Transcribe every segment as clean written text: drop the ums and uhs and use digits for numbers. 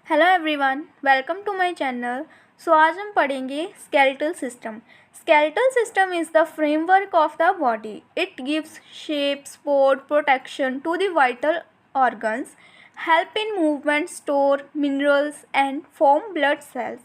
Hello everyone, welcome to my channel. आज हम पढ़ेंगे skeletal system. Skeletal system is the framework of the body. It gives shape, support, protection to the vital organs, help in movement, store minerals and form blood cells.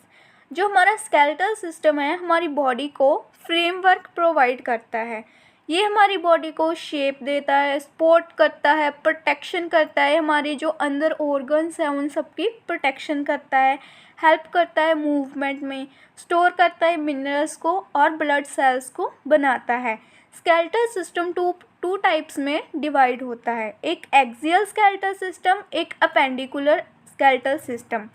जो हमारा skeletal system है हमारी body को framework provide करता है। ये हमारी body को शेप देता है, सपोर्ट करता है, प्रोटेक्शन करता है, हमारे जो अंदर ऑर्गन्स हैं उन सब की प्रोटेक्शन करता है, हेल्प करता है मूवमेंट में, स्टोर करता है मिनरल्स को और ब्लड सेल्स को बनाता है। स्केलेटल सिस्टम टू टाइप्स में डिवाइड होता है, एक एक्सियल स्केलेटल सिस्टम, एक अपेंडिकुलर स्केलेटल सिस्टम।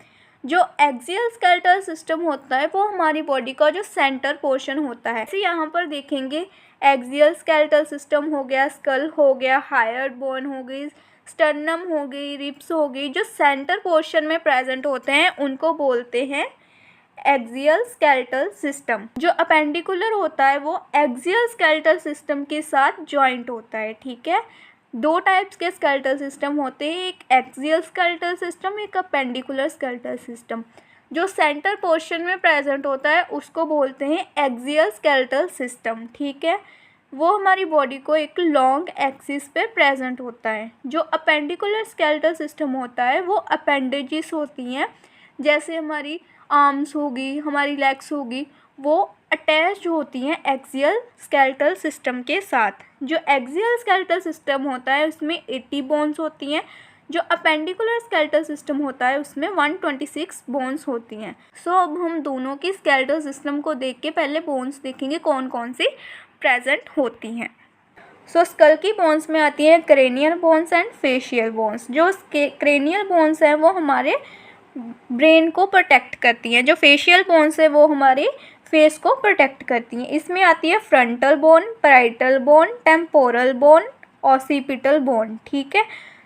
जो एक्सियल स्केलेटल सिस्टम होता है वो हमारी बॉडी का जो सेंटर पोर्शन होता है। जैसे यहाँ पर देखेंगे एक्सियल स्केलेटल सिस्टम हो गया, स्कल हो गया, हायर बोन हो गई, स्टर्नम हो गई, रिब्स हो गई, जो सेंटर पोर्शन में प्रेजेंट होते हैं उनको बोलते हैं एक्सियल स्केलेटल सिस्टम। जो अपेंडिकुलर होता है वो एक्सियल स्केलेटल सिस्टम के साथ जॉइंट होता है। ठीक है, दो टाइप्स के स्केलेटल सिस्टम होते हैं, एक एक्सियल स्केलेटल सिस्टम, एक अपेंडिकुलर स्केलेटल सिस्टम। जो सेंटर पोर्शन में प्रेजेंट होता है उसको बोलते हैं एक्सियल स्केलेटल सिस्टम। ठीक है, वो हमारी बॉडी को एक लॉन्ग एक्सिस पे प्रेजेंट होता है। जो अपेंडिकुलर स्केलेटल सिस्टम होता है वो अपेंडेजेस होती हैं, जैसे हमारी आर्म्स होगी, हमारी लेग्स होगी, वो अटैच्ड होती हैं एक्सियल स्केलेटल सिस्टम के साथ। जो एक्सियल स्केलेटल सिस्टम होता है उसमें 80 बोन्स होती हैं, जो अपेंडिकुलर स्केलेटल सिस्टम होता है उसमें 126 बोन्स होती हैं। अब हम दोनों की स्केलेटल सिस्टम को देख के पहले बोन्स देखेंगे कौन कौन सी प्रेजेंट होती हैं। स्कल की बोन्स में आती हैं cranial bones and facial bones. जो क्रेनियल बोन्स हैं वो हमारे ब्रेन को प्रोटेक्ट करती हैं, जो फेशियल बोन्स है वो हमारे फेस को प्रोटेक्ट करती हैं। इसमें आती है frontal bone, parietal bone, temporal bone, occipital bone. ठीक है,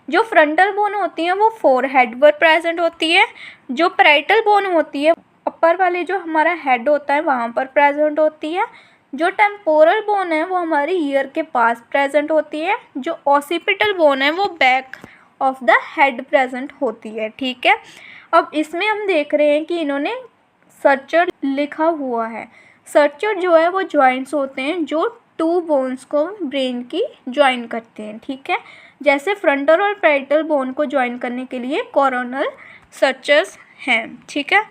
जो फ्रंटल बोन होती है वो फोरहेड पर प्रेजेंट होती है। जो पैराइटल बोन होती है अपर वाले जो हमारा हेड होता है वहाँ पर प्रेजेंट होती है। जो टेम्पोरल बोन है वो हमारी ईयर के पास प्रेजेंट होती है। जो ऑसिपिटल बोन है वो back of the head present होती है। ठीक है, अब इसमें हम देख रहे हैं कि इन्होंने सर्चर लिखा हुआ है। सर्चर जो है वो जॉइंट्स होते हैं जो टू बोन्स को ब्रेन की ज्वाइन करते हैं। ठीक है, जैसे फ्रंटल और पैराइटल बोन को ज्वाइन करने के लिए कोरोनल सर्चर्स हैं। ठीक है,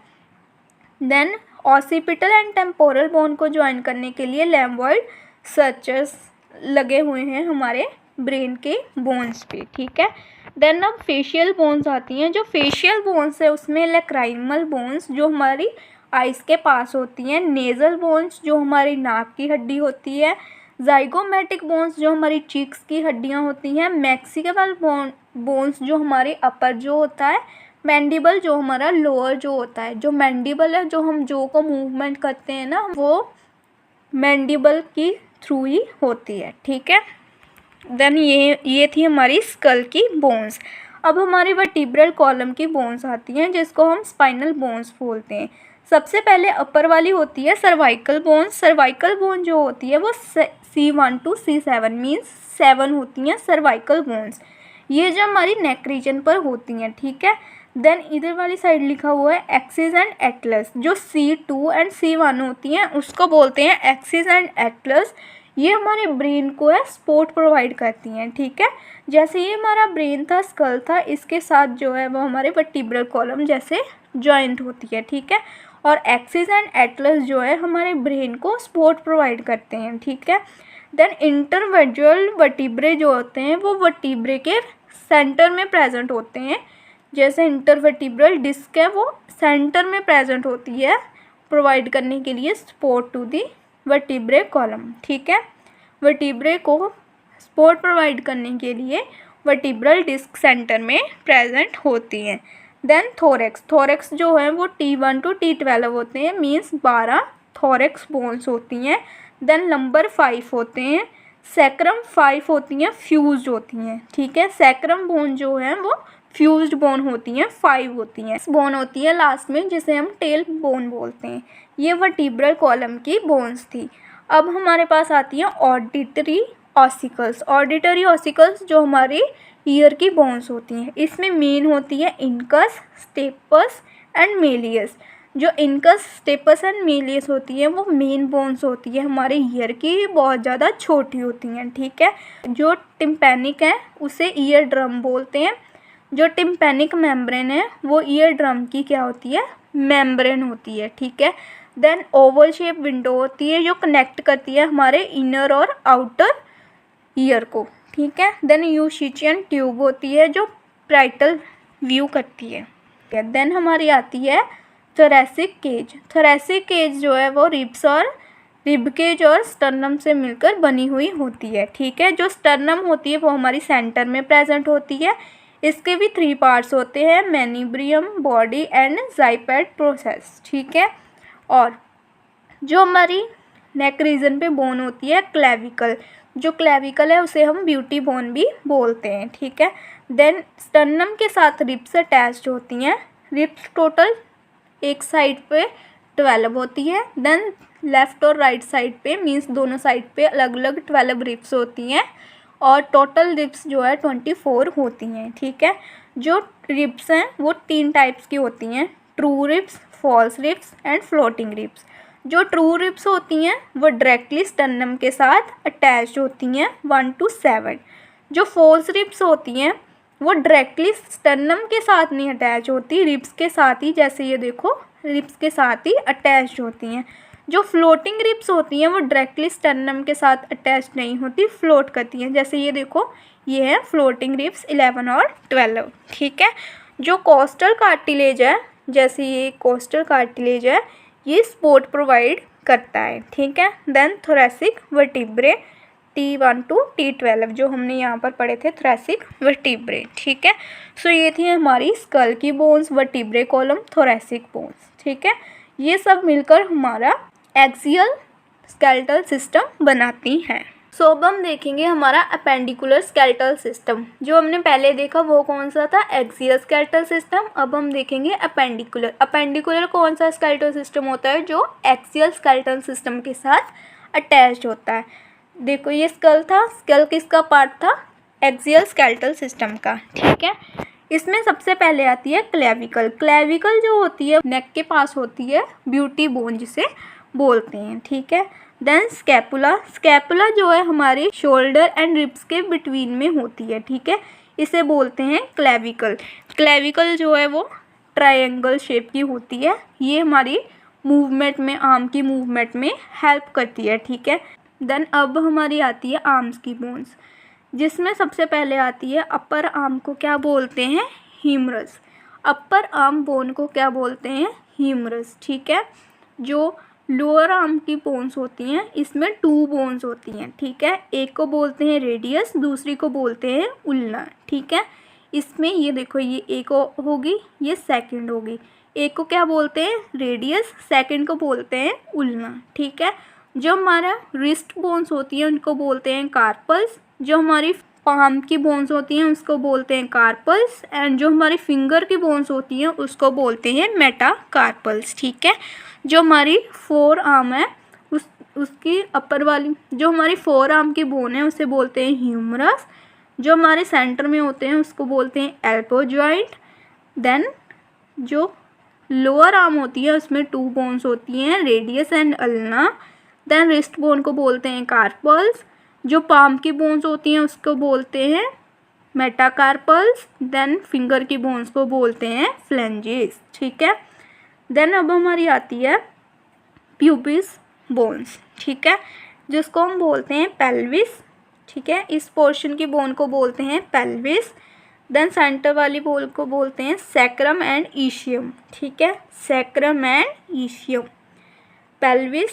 then occipital and temporal bone को ज्वाइन करने के लिए लैम्बॉइड सर्चर्स लगे हुए हैं हमारे ब्रेन के बोन्स पे। ठीक है, देन अब फेशियल बोन्स आती हैं। जो फेशियल बोन्स है उसमें लैक्राइमल बोन्स जो हमारी आइज़ के पास होती हैं, नेज़ल बोन्स जो हमारी नाक की हड्डी होती है, जाइगोमेटिक बोन्स जो हमारी चीक्स की हड्डियाँ होती हैं, मैक्सिकल बोन्स जो हमारे अपर जो होता है, मैंडिबल जो हमारा लोअर जो होता है। जो मैंडिबल है जो हम जो को मूवमेंट करते हैं ना वो मैंडिबल की थ्रू ही होती है। ठीक है, देन ये थी हमारी स्कल की बोन्स। अब हमारी वर्टिब्रल कॉलम की बोन्स आती हैं जिसको हम स्पाइनल बोन्स बोलते हैं। सबसे पहले अपर वाली होती है सर्वाइकल बोन्स। सर्वाइकल बोन जो होती है वो C1 to C7 मीन्स 7 होती हैं सर्वाइकल बोन्स। ये जो हमारी नेक रीजन पर होती हैं। ठीक है, देन इधर वाली साइड लिखा हुआ है एक्सिस एंड एटलस। जो C2 एंड C1 होती हैं उसको बोलते हैं एक्सिस एंड एटलस। ये हमारे ब्रेन को है सपोर्ट प्रोवाइड करती हैं। ठीक है, जैसे ये हमारा ब्रेन था, स्कल था, इसके साथ जो है वो हमारे वर्टिब्रल कॉलम जैसे जॉइंट होती है। ठीक है, और एक्सिस एंड एटलस जो है हमारे ब्रेन को सपोर्ट प्रोवाइड करते हैं। ठीक है, देन इंटरवर्जुअल वर्टिब्रे जो होते हैं वो वर्टिब्रे के सेंटर में प्रेजेंट होते हैं। जैसे इंटरवर्टिब्रल डिस्क है वो सेंटर में प्रेजेंट होती है प्रोवाइड करने के लिए support to the vertebrae column. ठीक है, वर्टिब्रे को सपोर्ट प्रोवाइड करने के लिए वर्टिब्रल डिस्क सेंटर में प्रेजेंट होती हैं। देन थोरेक्स जो है वो T1 to T12 होते हैं, मीन्स 12 थोरेक्स बोन्स होती हैं। देन नंबर 5 होते हैं, सैक्रम 5 होती हैं, फ्यूज्ड होती हैं। ठीक है, सैक्रम बोन जो है वो फ्यूज्ड बोन होती हैं, 5 होती हैं। बोन होती है लास्ट में जिसे हम टेल बोन बोलते हैं। ये वर्टिब्रल कॉलम की बोन्स थी। अब हमारे पास आती हैं ऑडिटरी ऑसिकल्स। ऑडिटरी ऑसिकल्स जो हमारे ईयर की बोन्स होती हैं। इसमें मेन होती है इनकस, स्टेपस एंड मेलियस। जो इनकस, स्टेपस एंड मेलियस होती है वो मेन बोन्स होती है हमारे ईयर की, बहुत ज़्यादा छोटी होती हैं, ठीक है। जो टिम्पैनिक है उसे ईयर ड्रम बोलते हैं। जो टिम्पैनिक मेम्ब्रेन है वो ईयर ड्रम की क्या होती है, मेम्ब्रेन होती है, ठीक है। देन ओवल शेप विंडो होती है जो कनेक्ट करती है हमारे इनर और आउटर ईयर को, ठीक है। देन यूशिचियन ट्यूब होती है जो पैराइटल व्यू करती है। देन हमारी आती है थोरैसिक केज। थोरैसिक केज जो है वो रिब्स और रिब केज और स्टर्नम से मिलकर बनी हुई होती है, ठीक है। जो स्टर्नम होती है वो हमारी सेंटर में प्रेजेंट होती है। इसके भी 3 पार्ट्स होते हैं, मैनिब्रियम, बॉडी एंड जाइपैड प्रोसेस, ठीक है। और जो हमारी नेक रीजन पे बोन होती है क्लेविकल, जो क्लेविकल है उसे हम ब्यूटी बोन भी बोलते हैं, ठीक है। देन स्टर्नम के साथ रिब्स अटैच्ड होती हैं। रिब्स टोटल एक साइड पे 12 होती है। देन लेफ़्ट और राइट साइड पे मीन्स दोनों साइड पे अलग अलग 12 रिब्स होती हैं और टोटल रिब्स जो है 24 होती हैं, ठीक है। जो रिब्स हैं वो 3 टाइप्स की होती हैं, true ribs, false ribs and floating ribs. जो ट्रू रिब्स होती हैं वो डायरेक्टली स्टर्नम के साथ अटैच होती हैं 1 to 7। जो फॉल्स रिब्स होती हैं वो डायरेक्टली स्टर्नम के साथ नहीं अटैच होती, रिब्स के साथ ही, जैसे ये देखो रिब्स के साथ ही अटैच होती हैं। जो फ्लोटिंग रिब्स होती हैं वो डायरेक्टली स्टर्नम के साथ अटैच नहीं होती, फ्लोट करती हैं, जैसे ये देखो ये है फ्लोटिंग रिब्स 11 और 12, ठीक है। जो कोस्टल कार्टिलेज है, जैसे ये कोस्टल कार्टिलेज है, ये सपोर्ट प्रोवाइड करता है, ठीक है। Then thoracic vertebrae T1 to T12 जो हमने यहाँ पर पढ़े थे, थोरैसिक वर्टिब्रे, ठीक है। सो ये थी हमारी स्कल की bones, vertebrae column, thoracic bones, ठीक है। ये सब मिलकर हमारा एक्सियल स्केलेटल सिस्टम बनाती हैं। सो अब हम देखेंगे हमारा अपेंडिकुलर स्केलेटल सिस्टम। जो हमने पहले देखा वो कौन सा था, एक्सियल स्केलेटल सिस्टम। अब हम देखेंगे अपेंडिकुलर। अपेंडिकुलर कौन सा स्केलेटल सिस्टम होता है, जो एक्सियल स्केलेटल सिस्टम के साथ अटैच होता है। देखो ये स्कल था, स्कल किसका पार्ट था, एक्सियल स्केलेटल सिस्टम का, ठीक है। इसमें सबसे पहले आती है क्लेविकल। क्लेविकल जो होती है नेक के पास होती है, ब्यूटी बोन जिसे बोलते हैं, ठीक है। Then scapula. स्कैपुला जो है हमारे शोल्डर एंड रिब्स के बिटवीन में होती है, ठीक है, इसे बोलते हैं क्लेविकल। क्लेविकल जो है वो ट्रायंगल शेप की होती है, ये हमारी मूवमेंट में, आर्म की मूवमेंट में हेल्प करती है, ठीक है। देन अब हमारी आती है आर्म्स की बोन्स, जिसमें सबसे पहले आती है अपर आर्म को क्या बोलते हैं, हीमरस। अपर आर्म बोन को क्या बोलते हैं, हीमरस, ठीक है। जो लोअर आर्म की बोन्स होती हैं इसमें 2 बोन्स होती हैं, ठीक है। एक को बोलते हैं रेडियस, दूसरी को बोलते हैं उल्ना, ठीक है। इसमें ये देखो ये एक होगी, ये सेकंड होगी। एक को क्या बोलते हैं, रेडियस, सेकंड को बोलते हैं उल्ना, ठीक है। जो हमारा रिस्ट बोन्स होती हैं उनको बोलते हैं कार्पल्स। जो हमारी पाम की बोन्स होती हैं उसको बोलते हैं कार्पल्स। एंड जो हमारी फिंगर की बोन्स होती हैं उसको बोलते हैं मेटाकार्पल्स, ठीक है। जो हमारी 4 आर्म है उसकी अपर वाली, जो हमारी 4 आर्म की बोन है उसे बोलते हैं ह्यूमरस। जो हमारे सेंटर में होते हैं उसको बोलते हैं एल्बो जॉइंट। देन जो लोअर आर्म होती है उसमें 2 बोन्स होती हैं, radius and ulna. Then wrist bone को बोलते हैं कार्पल्स। जो पाम की बोन्स होती हैं उसको बोलते हैं मेटाकार्पल्स। देन फिंगर की बोन्स को बोलते हैं फ्लेंजेस, ठीक है। देन अब हमारी आती है प्यूबिस बोन्स, ठीक है, जिसको हम बोलते हैं पेल्विस, ठीक है। इस पोर्शन की बोन को बोलते हैं पेल्विस। देन सेंटर वाली बोन को बोलते हैं सैक्रम एंड ईशियम, ठीक है, sacrum and ischium, pelvis,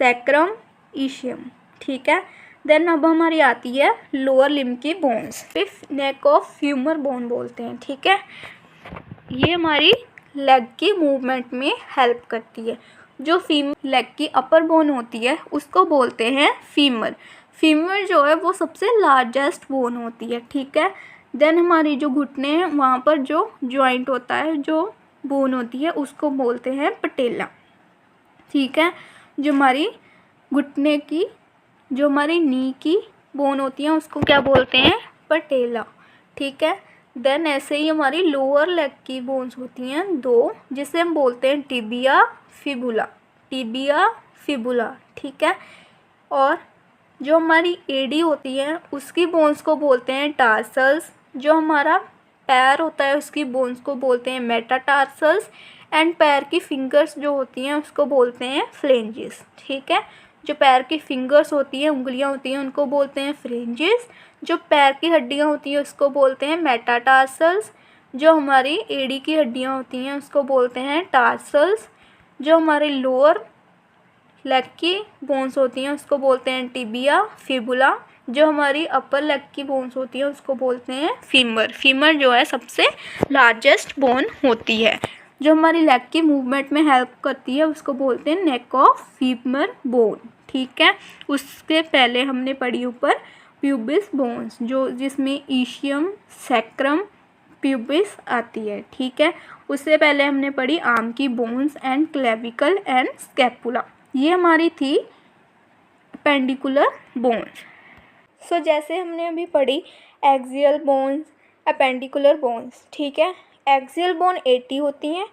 sacrum, ischium, ठीक है। देन अब हमारी आती है लोअर लिम्ब की bones, fifth neck of femur bone बोलते हैं, ठीक है। ये हमारी लेग की मूवमेंट में हेल्प करती है। जो फीमर लेग की अपर बोन होती है उसको बोलते हैं फीमर। फीमर जो है वो सबसे लार्जेस्ट बोन होती है, ठीक है। देन हमारी जो घुटने हैं वहाँ पर जो जॉइंट होता है, जो बोन होती है उसको बोलते हैं पटेला, ठीक है। जो हमारी घुटने की, जो हमारी नी की बोन होती है उसको क्या बोलते हैं, पटेला। ठीक है। देन ऐसे ही हमारी लोअर लेग की बोन्स होती हैं दो, जिसे हम बोलते हैं टिबिया फिबुला, टिबिया फिबुला, ठीक है। और जो हमारी एडी होती है उसकी बोन्स को बोलते हैं टार्सल्स, जो हमारा पैर होता है उसकी बोन्स को बोलते हैं मेटाटार्सल्स, एंड पैर की फिंगर्स जो होती हैं उसको बोलते हैं फ्लेंजेस, ठीक है। जो पैर की फिंगर्स होती हैं, उंगलियां होती हैं, उनको बोलते हैं फ्लेंजेस। जो पैर की हड्डियां होती हैं उसको बोलते हैं मेटाटार्सल्स। जो हमारी एड़ी की हड्डियां होती हैं उसको बोलते हैं टार्सल्स। जो हमारे लोअर लेग की बोन्स होती हैं उसको बोलते हैं टिबिया फिबुला। जो हमारी अपर लेग की बोन्स होती हैं उसको बोलते हैं फीमर। फीमर जो है सबसे लार्जेस्ट बोन होती है, जो हमारी लेग की मूवमेंट में हेल्प करती है, उसको बोलते हैं नेक ऑफ फीमर बोन, ठीक है। उसके पहले हमने पढ़ी ऊपर प्यूबिस बोन्स, जो जिसमें ईशियम सैक्रम प्यूबिस आती है, ठीक है। उससे पहले हमने पढ़ी आर्म की bones and clavicle and scapula, ये हमारी थी अपेंडिकुलर बोन्स। सो जैसे हमने अभी पढ़ी एक्सियल बोन्स, अपेंडिकुलर बोन्स, ठीक है। एक्सियल बोन 80 होती हैं,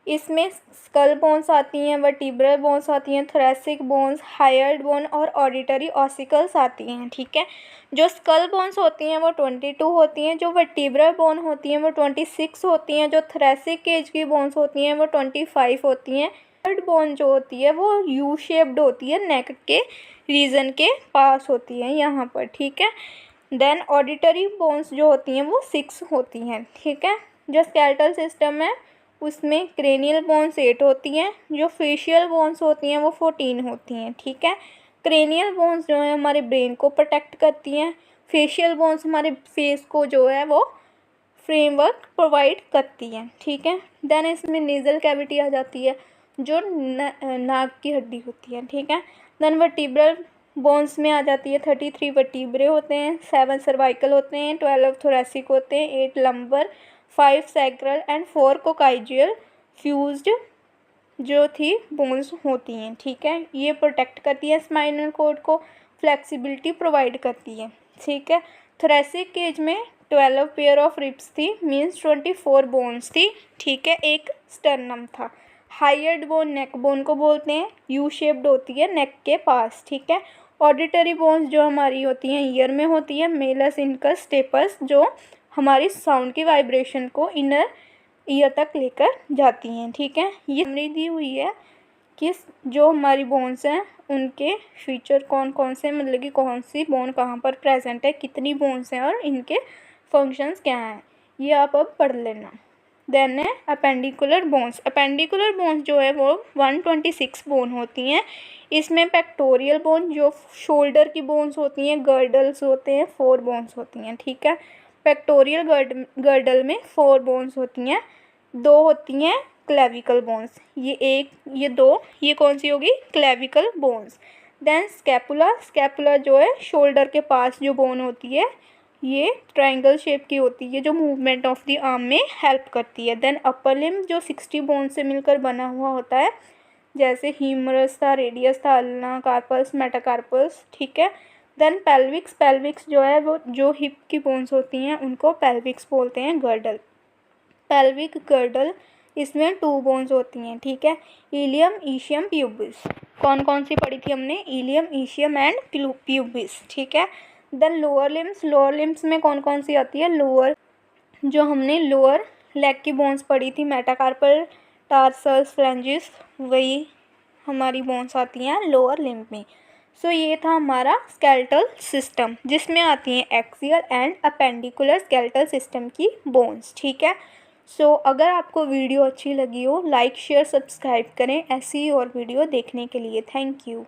इसमें स्कल बोन्स आती हैं, वर्टिब्रल बोन्स आती हैं, थोरेसिक बोन्स, हायर्ड बोन और ऑडिटरी ऑसिकल्स आती हैं, ठीक है। जो स्कल बोन्स होती हैं वो 22 होती हैं, जो वर्टिब्रल बोन होती हैं वो 26 होती हैं, जो थोरेसिक केज की बोन्स होती हैं वो 25 होती हैं। हायर्ड बोन जो होती है वो यू शेप्ड होती है, नेक के रीजन के पास होती है यहाँ पर, ठीक है। देन ऑडिटरी बोन्स जो होती हैं वो 6 होती हैं, ठीक है। जो स्केलेटल सिस्टम है उसमें क्रेनियल बोन्स 8 होती हैं, जो फेशियल बोन्स होती हैं वो 14 होती हैं, ठीक है। क्रेनियल बोन्स जो है हमारे ब्रेन को प्रोटेक्ट करती हैं, फेशियल बोन्स हमारे फेस को जो है वो फ्रेमवर्क प्रोवाइड करती हैं, ठीक है। देन इसमें नेज़ल कैविटी आ जाती है, जो नाक की हड्डी होती है, ठीक है। देन वर्टिब्रल बोन्स में आ जाती है 33 वर्टिब्रे होते हैं, 7 सर्वाइकल होते हैं, 12 थोरेसिक होते हैं, 8 लंबर, 5 सैक्रल एंड 4 कोकाइजियल फ्यूज्ड जो थी बोन्स होती हैं, ठीक है। ये प्रोटेक्ट करती है स्पाइनल कॉर्ड को, फ्लेक्सिबिलिटी प्रोवाइड करती है, ठीक है। थोरेसिक केज में 12 पेयर ऑफ रिब्स थी, मीन्स 24 बोन्स थी, ठीक है। एक स्टर्नम था। हायर्ड बोन नेक बोन को बोलते हैं, यू शेप्ड होती है नेक के पास, ठीक है। ऑडिटरी बोन्स जो हमारी होती हैं ईयर में होती है, मेलस इनकस स्टेपस, जो हमारी साउंड की वाइब्रेशन को इनर ईयर तक लेकर जाती हैं, ठीक है। ये समरी दी हुई है कि जो हमारी बोन्स हैं उनके फीचर कौन कौन से, मतलब कि कौन सी बोन कहाँ पर प्रेजेंट है, कितनी बोन्स हैं और इनके फंक्शंस क्या हैं, ये आप अब पढ़ लेना। देन है अपेंडिकुलर बोन्स। अपेंडिकुलर बोन्स जो है वो 126 बोन होती हैं। इसमें पेक्टोरियल बोन जो शोल्डर की बोन्स होती हैं, गर्डल्स होते हैं, 4 बोन्स होती हैं, ठीक है। पेक्टोरियल गर्डल में 4 बोन्स होती हैं, 2 होती हैं क्लेविकल बोन्स, ये 1 ये 2, ये कौन सी होगी clavicle bones. Then scapula, scapula जो है शोल्डर के पास जो बोन होती है, ये ट्रायंगल शेप की होती है, जो मूवमेंट ऑफ द आर्म में हेल्प करती है। देन अपर लिम्ब जो 60 बोन से मिलकर बना हुआ होता है, जैसे हीमरस था, रेडियस था, अल्ना, कार्पस, मेटाकार्पस, ठीक है। देन पेल्विक्स, पेल्विक्स जो है वो जो हिप की बोन्स होती हैं उनको पेल्विक्स बोलते हैं, गर्डल, पेल्विक गर्डल, इसमें 2 बोन्स होती हैं, ठीक है। इलियम, ईशियम, प्यूबिस, कौन कौन सी पढ़ी थी हमने, इलियम, ईशियम एंड प्यूबिस, ठीक है। Then lower limbs, lower limbs में कौन कौन सी आती है, लोअर जो हमने लोअर लेग की बोन्स पढ़ी थी, मेटाकार्पल, टार्सल्स, फ्लेंजेस, वही हमारी बोन्स आती हैं लोअर लिम्ब में। सो ये था हमारा स्केलेटल सिस्टम, जिसमें आती हैं axial and appendicular skeletal system की बोन्स, ठीक है। सो अगर आपको वीडियो अच्छी लगी हो, लाइक शेयर सब्सक्राइब करें ऐसी ही और वीडियो देखने के लिए। Thank you.